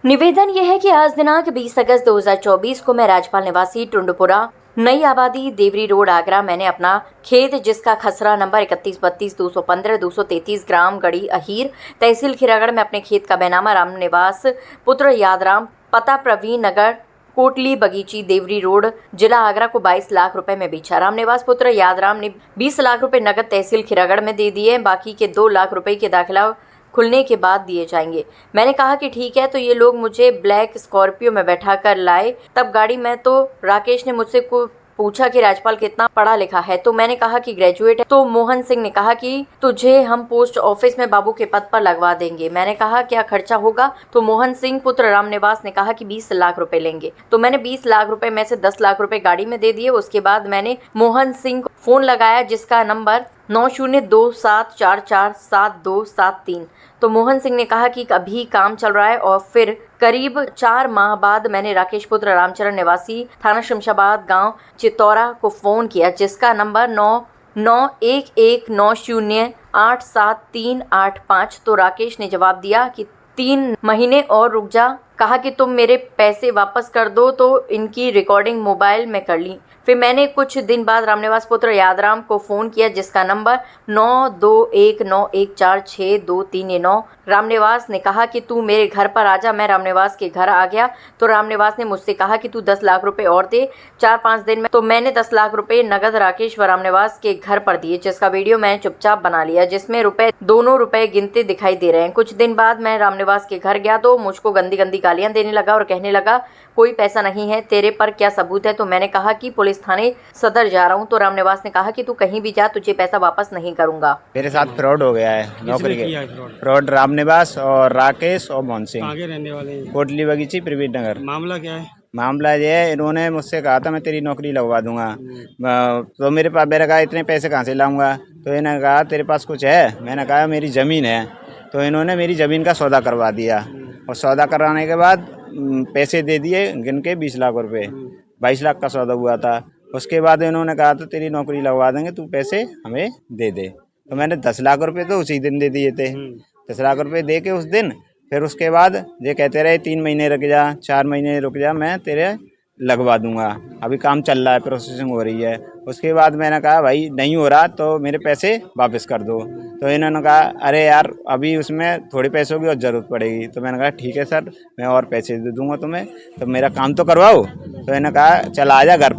निवेदन यह है कि आज दिनांक 20 अगस्त 2024 को मैं राजपाल निवासी टुंडपुरा नई आबादी देवरी रोड आगरा मैंने अपना खेत जिसका खसरा नंबर 3132-215-233 ग्राम गढ़ी अहीर तहसील खीरागढ़ में अपने खेत का बैनामा राम निवास पुत्र यादराम पता प्रवीण नगर कोटली बगीची देवरी रोड जिला आगरा को 22 लाख रुपए में बेचा। रामनिवास पुत्र यादराम ने 20 लाख रुपए नगद तहसील खीरागढ़ में दे दिए। बाकी के 2 लाख रुपए के दाखिला खुलने के बाद दिए जाएंगे। मैंने कहा कि ठीक है। तो ये लोग मुझे ब्लैक स्कॉर्पियो में बैठा कर लाए। तब गाड़ी में तो राकेश ने मुझसे पूछा कि राजपाल कितना पढ़ा लिखा है, तो मैंने कहा कि ग्रेजुएट है। तो मोहन सिंह ने कहा कि तुझे हम पोस्ट ऑफिस में बाबू के पद पर लगवा देंगे। मैंने कहा क्या खर्चा होगा? तो मोहन सिंह पुत्र रामनिवास ने कहा कि 20 लाख रुपए लेंगे। तो मैंने 20 लाख रुपए में से 10 लाख रुपए गाड़ी में दे दिए। उसके बाद मैंने मोहन सिंह को फोन लगाया जिसका नंबर 9027447273। तो मोहन सिंह ने कहा कि अभी काम चल रहा है और फिर करीब 4 माह बाद मैंने राकेश पुत्र रामचरण निवासी थाना शमशाबाद गांव चितौरा को फोन किया जिसका नंबर 991190873885। तो राकेश ने जवाब दिया कि 3 महीने और रुक जा। कहा कि तुम मेरे पैसे वापस कर दो। तो इनकी रिकॉर्डिंग मोबाइल में कर ली। फिर मैंने कुछ दिन बाद रामनिवास पुत्र यादराम को फ़ोन किया जिसका नंबर 9219146239। रामनिवास ने कहा कि तू मेरे घर पर आ जा। मैं रामनिवास के घर आ गया। तो रामनिवास ने मुझसे कहा कि तू 10 लाख रुपए और दे 4-5 दिन में। तो मैंने 10 लाख रुपए नगद राकेश व रामनिवास के घर पर दिए जिसका वीडियो मैंने चुपचाप बना लिया जिसमें दोनों रुपए गिनते दिखाई दे रहे हैं। कुछ दिन बाद मैं रामनिवास के घर गया तो मुझको गंदी गंदी गालियां देने लगा और कहने लगा कोई पैसा नहीं है तेरे पर, क्या सबूत है? तो मैंने कहा कि पुलिस थाने सदर जा रहा हूं। तो रामनिवास ने कहा कि तू कहीं भी जा, तुझे पैसा वापस नहीं करूंगा। मेरे साथ फ्रॉड हो गया है नौकरी के। फ्रॉड रामनिवास और राकेश और मोहन सिंह। आगे रहने वाले हैं। कोटली बगीची प्रवीण नगर। मामला क्या है? मामला ये है, इन्होंने मुझसे कहा था मैं तेरी नौकरी लगवा दूंगा। तो मेरे पास मैंने कहा इतने पैसे कहाँ से लाऊंगा? तो इन्होंने कहा तेरे पास कुछ है? मैंने कहा मेरी ज़मीन है। तो इन्होंने मेरी ज़मीन का सौदा करवा दिया और सौदा कराने के बाद पैसे दे दिए गिन के 20 लाख रुपए। 22 लाख का सौदा हुआ था। उसके बाद इन्होंने कहा तो तेरी नौकरी लगवा देंगे, तू पैसे हमें दे दे। तो मैंने 10 लाख रुपए तो उसी दिन दे दिए थे। 10 लाख रुपए दे के उस दिन फिर उसके बाद ये कहते रहे 3 महीने रुक जा, 4 महीने रुक जा, मैं तेरे लगवा दूंगा। अभी काम चल रहा है, प्रोसेसिंग हो रही है। उसके बाद मैंने कहा भाई नहीं हो रहा तो मेरे पैसे वापस कर दो। तो इन्होंने कहा अरे यार अभी उसमें थोड़े पैसों की और ज़रूरत पड़ेगी। तो मैंने कहा ठीक है सर, मैं और पैसे दे दूंगा तुम्हें, तो मेरा काम तो करवाओ। तो इन्होंने कहा चल आ जा घर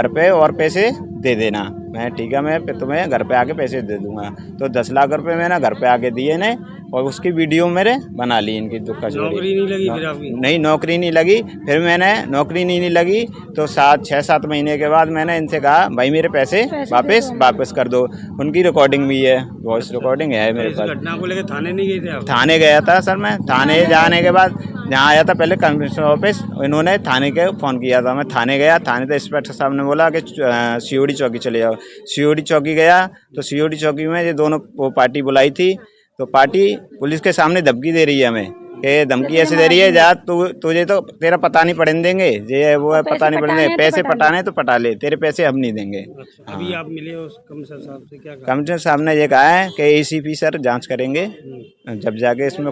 पे और पैसे दे देना। मैं ठीक है, मैं तुम्हें घर पे आके पैसे दे दूंगा। तो 10 लाख रुपए मैंने घर पे आके दिए ने और उसकी वीडियो मेरे बना ली इनकी दुख का। नौकरी नहीं लगी फिर आपकी? नहीं, नौकरी नहीं लगी। फिर मैंने नौकरी नहीं लगी तो 6-7 महीने के बाद मैंने इनसे कहा भाई मेरे पैसे वापस कर दो। उनकी रिकॉर्डिंग भी है, वॉइस रिकॉर्डिंग है मेरे पास। घटना को लेकर थाने नहीं गए थे आप? थाने गया था सर मैं। थाने जाने के बाद जहाँ आया था पहले कमिश्नर ऑफिस, इन्होंने थाने के फ़ोन किया था। मैं थाने गया। थाने तो इंस्पेक्टर साहब ने बोला कि सीओडी चौकी चले जाओ। सीओडी चौकी गया तो सीओडी चौकी में ये दोनों वो पार्टी बुलाई थी। तो पार्टी पुलिस के सामने धमकी दे रही है हमें कि धमकी ऐसे दे रही है जा तुझे तो तेरा पता नहीं पड़ने देंगे, ये वो है पता नहीं पड़ने देंगे, पैसे पटाने तो पटा ले, तेरे पैसे हम नहीं देंगे। अच्छा, अभी आप मिले उस कमिश्नर साहब से, क्या कहा? कमिश्नर साहब ने ये कहा है कि एसीपी सर जांच करेंगे, जब जाके इसमें